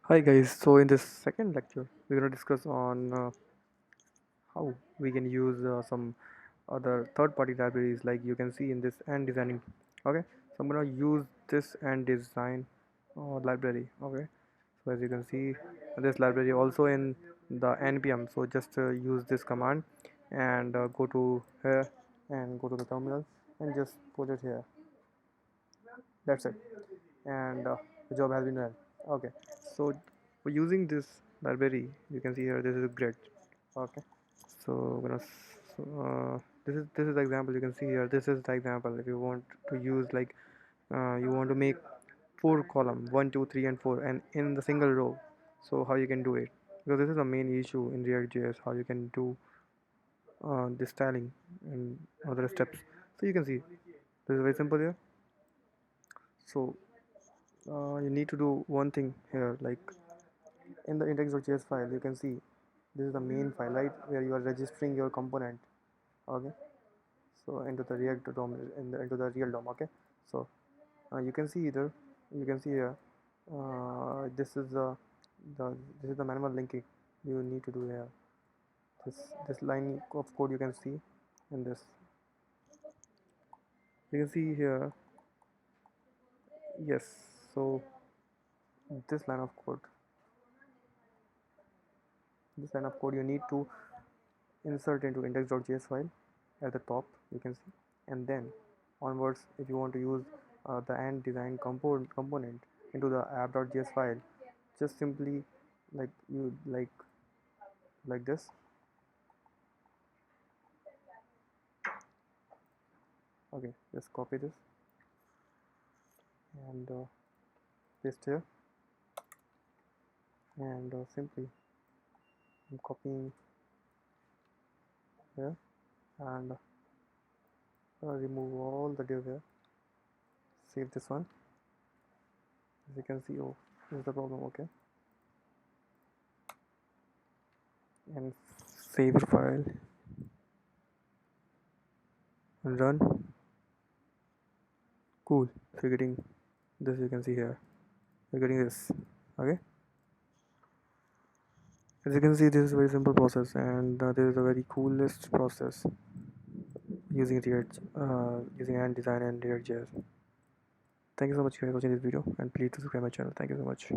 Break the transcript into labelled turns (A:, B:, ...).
A: Hi guys, so in this second lecture, we're going to discuss on how we can use some other third-party libraries like you can see in this and designing. Okay, so I'm going to use this and design library. Okay, so as you can see, this library also in the npm. So just use this command and go to here and go to the terminal and just put it here. That's it, and the job has been done. Okay, so for using this library you can see here this is grid. Okay, so we're gonna this is the example. You can see here this is the example. If you want to use like you want to make four column 1 2 3 and 4 and in the single row, so how you can do it, because this is the main issue in react.js, how you can do the styling and other steps. So you can see this is very simple here. So you need to do one thing here, like in the index.js file you can see this is the main file, right, where you are registering your component. Okay, so into the react dom into the real dom. Okay, so you can see either you can see here this is the this is the manual linking you need to do here. This line of code you can see in this, you can see here. Yes, so this line of code, this line of code you need to insert into index.js file at the top, you can see, and then onwards if you want to use the and design component into the app.js file, just simply like you like this. Okay, just copy this and paste here, and simply I'm copying here and remove all the div here, save this one. As you can see, oh, this is the problem. Okay, and save your file and run. Cool, so you're getting this, you can see here you're getting this. Okay, as you can see this is a very simple process, and this is a very coolest process using react using and design and react.js. Thank you so much guys for watching this video, and please subscribe my channel. Thank you so much.